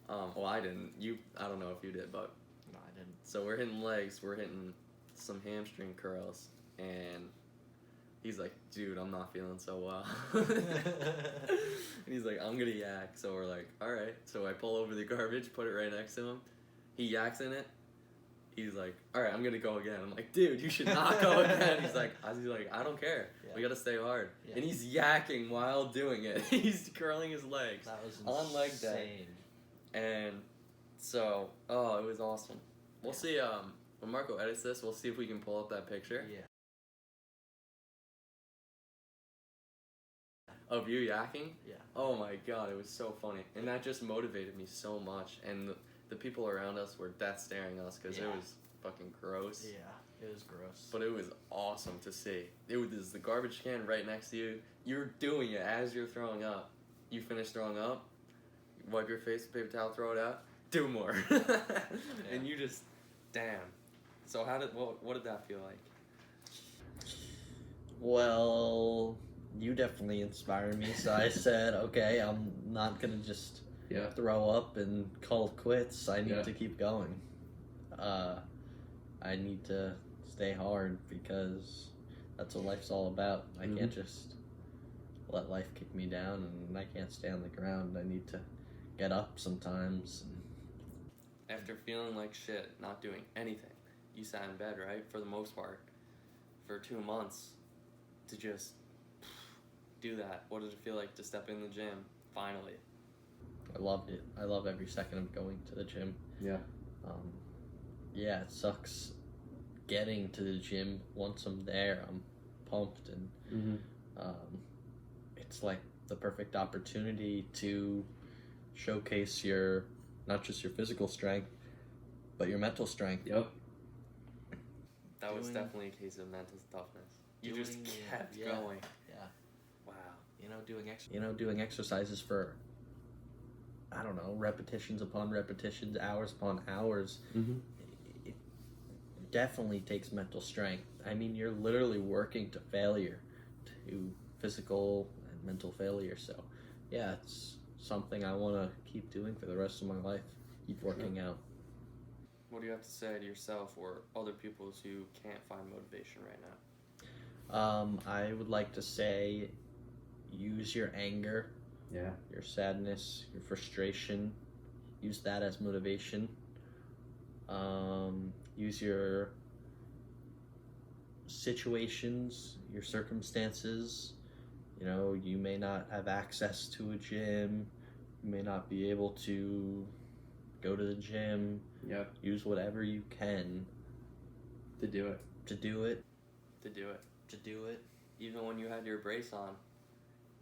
Well, I didn't. I don't know if you did, but no, I didn't. So we're hitting legs. We're hitting some hamstring curls, and he's like, "Dude, I'm not feeling so well." And he's like, "I'm gonna yak." So we're like, "All right." So I pull over the garbage, put it right next to him. He yaks in it. He's like, all right, I'm gonna go again. I'm like, dude, you should not go again. He's like, I don't care. Yeah. We gotta stay hard. Yeah. And he's yakking while doing it. He's curling his legs. That was on leg day. And so, it was awesome. We'll see. When Marco edits this, we'll see if we can pull up that picture. Yeah. Of you yakking. Yeah. Oh my god, it was so funny, and that just motivated me so much. And the people around us were death staring us because it was fucking gross. Yeah, it was gross. But it was awesome to see. It was the garbage can right next to you. You're doing it as you're throwing up. You finish throwing up, wipe your face with paper towel, throw it out, do more. And you just, damn. So what did that feel like? Well, you definitely inspired me, so I said, okay, I'm not gonna just throw up and call it quits. I need to keep going. I need to stay hard because that's what life's all about. I can't just let life kick me down, and I can't stay on the ground. I need to get up sometimes. After feeling like shit, not doing anything, you sat in bed, right, for the most part, for 2 months, to just do that. What did it feel like to step in the gym, finally? I loved it. I love every second of going to the gym. Yeah. Yeah, it sucks getting to the gym. Once I'm there, I'm pumped, and it's like the perfect opportunity to showcase not just your physical strength, but your mental strength. Yep. That was definitely a case of mental toughness. You just kept going. Yeah. Wow. Doing exercises for, I don't know, repetitions upon repetitions, hours upon hours. It definitely takes mental strength. I mean, you're literally working to failure, to physical and mental failure. So, yeah, it's something I want to keep doing for the rest of my life. Keep working out. What do you have to say to yourself or other people who can't find motivation right now? I would like to say, use your anger, your sadness, your frustration. Use that as motivation. Use your situations, your circumstances. You know, you may not have access to a gym. You may not be able to go to the gym. Yeah. Use whatever you can To do it. to do it. To do it. To do it. Even when you had your brace on,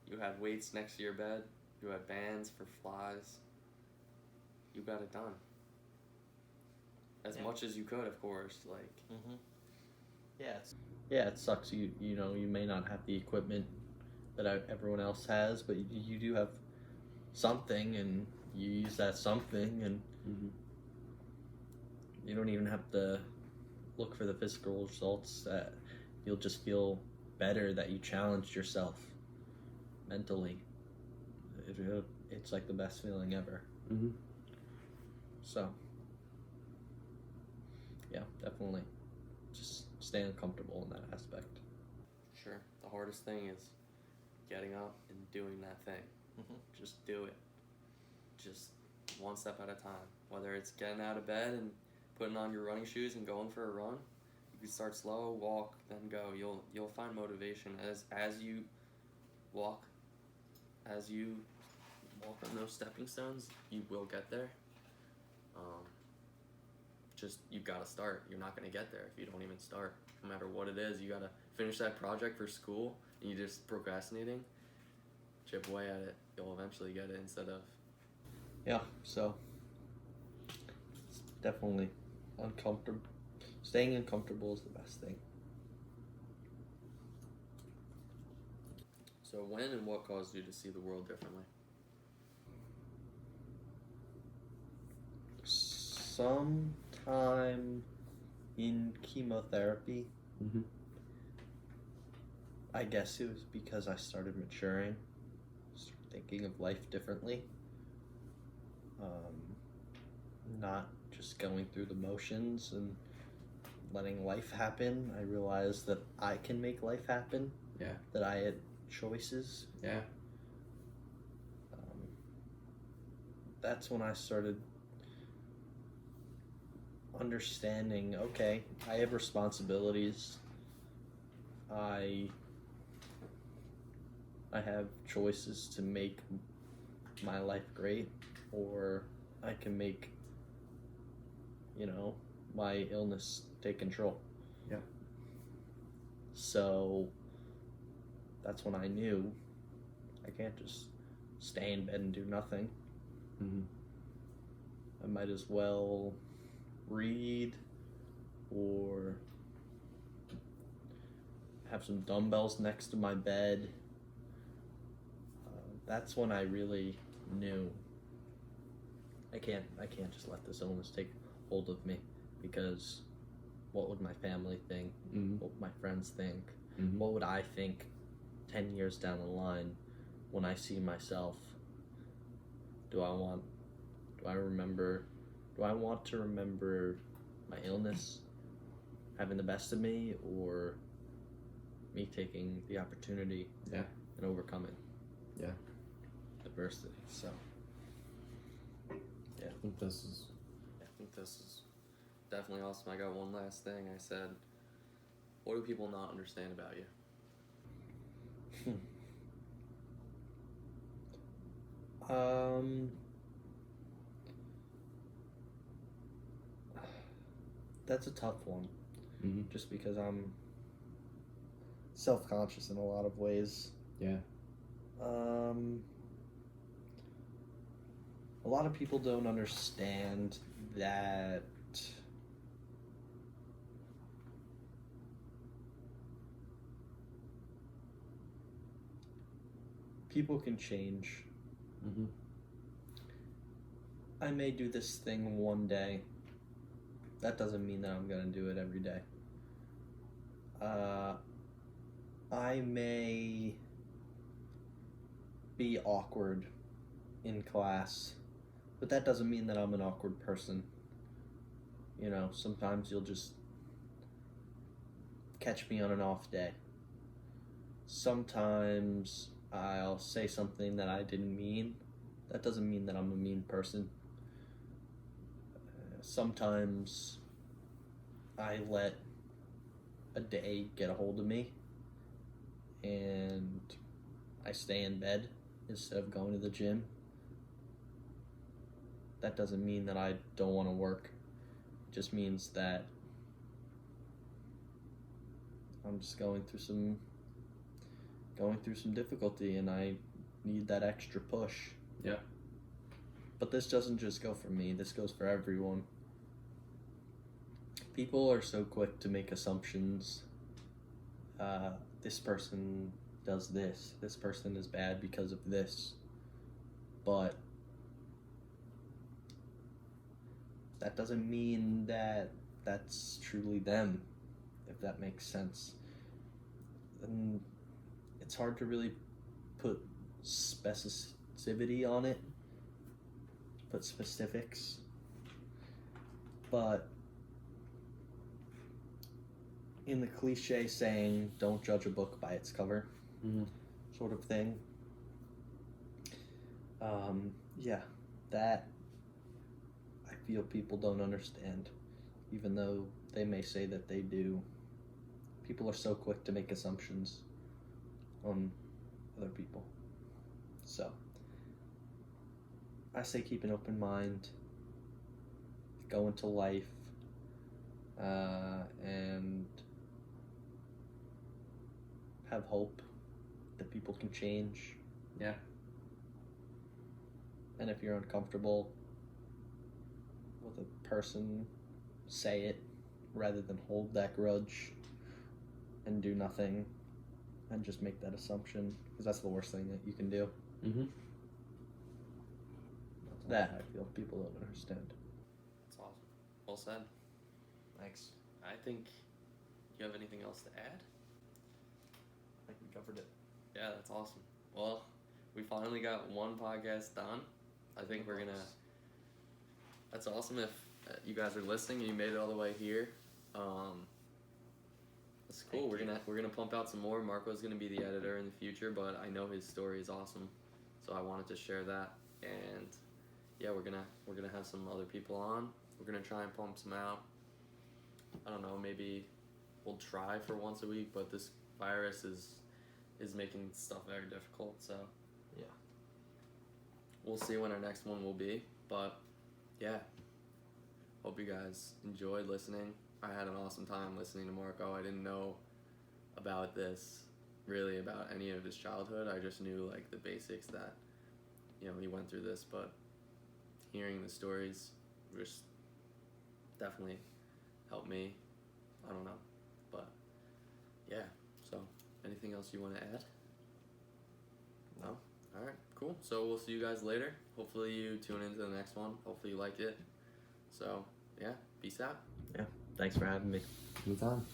you had weights next to your bed, you had bands for flies. You got it done. As much as you could, of course. Like. Yeah, it sucks. You know, you may not have the equipment that everyone else has, but you do have something, and you use that something, and you don't even have to look for the physical results. You'll just feel better that you challenged yourself mentally. It's like the best feeling ever. So, yeah, definitely. Just stay uncomfortable in that aspect. Sure. The hardest thing is getting up and doing that thing. Just do it. Just one step at a time. Whether it's getting out of bed and putting on your running shoes and going for a run, you can start slow, walk, then go. You'll find motivation as you walk. As you walk on those stepping stones, you will get there. Just you gotta start. You're not gonna get there if you don't even start. No matter what it is, you gotta finish that project for school, and you're just procrastinating. Chip away at it. You'll eventually get it instead of. Yeah, so it's definitely uncomfortable. Staying uncomfortable is the best thing. So when and what caused you to see the world differently? Sometime in chemotherapy, I guess it was because I started maturing, started thinking of life differently, not just going through the motions and letting life happen. I realized that I can make life happen. Yeah. That I had choices. Yeah. That's when I started understanding, okay, I have responsibilities. I have choices to make my life great, or I can make, my illness take control. Yeah. So that's when I knew I can't just stay in bed and do nothing. Mm-hmm. I might as well read or have some dumbbells next to my bed. That's when I really knew I can't just let this illness take hold of me, because what would my family think? Mm-hmm. What would my friends think? Mm-hmm. What would I think 10 years down the line when I see myself? Do I want to remember my illness having the best of me, or me taking the opportunity and overcoming adversity? So I think this is definitely awesome. I got one last thing. I said, what do people not understand about you? That's a tough one. Mm-hmm. Just because I'm self-conscious in a lot of ways. Yeah. A lot of people don't understand that people can change. Mm-hmm. I may do this thing one day. That doesn't mean that I'm going to do it every day. I may be awkward in class, but that doesn't mean that I'm an awkward person. Sometimes you'll just catch me on an off day. Sometimes I'll say something that I didn't mean. That doesn't mean that I'm a mean person. Sometimes I let a day get a hold of me and I stay in bed instead of going to the gym. That doesn't mean that I don't want to work. It just means that I'm just going through some difficulty and I need that extra push. Yeah. But this doesn't just go for me, this goes for everyone. People are so quick to make assumptions. This person does this. This person is bad because of this. But that doesn't mean that that's truly them, if that makes sense. And it's hard to really put specificity on it, put specifics. But in the cliche saying, don't judge a book by its cover, sort of thing. That I feel people don't understand, even though they may say that they do. People are so quick to make assumptions on other people. So, I say keep an open mind, go into life, and have hope that people can change. Yeah. And if you're uncomfortable with a person, say it rather than hold that grudge and do nothing and just make that assumption, because that's the worst thing that you can do. Mm-hmm. That I feel people don't understand. That's awesome. Well said. Thanks. I think, you have anything else to add? I think we covered it. Yeah, that's awesome. Well, we finally got one podcast done. I think we're gonna. That's awesome. If you guys are listening and you made it all the way here, that's cool. We're gonna pump out some more. Marco's gonna be the editor in the future, but I know his story is awesome, so I wanted to share that. And yeah, we're gonna have some other people on. We're gonna try and pump some out. I don't know, maybe we'll try for once a week, but this virus is making stuff very difficult, so Yeah. we'll see when our next one will be. But yeah, hope you guys enjoyed listening. I had an awesome time listening to Marco. I didn't know about any of his childhood. I just knew like the basics that, you know, he went through this, but hearing the stories just definitely helped me. I don't know, but yeah. So anything else you want to add? No? All right, cool. So we'll see you guys later. Hopefully you tune into the next one. Hopefully you liked it. So yeah, peace out. Yeah. Thanks for having me. Anytime.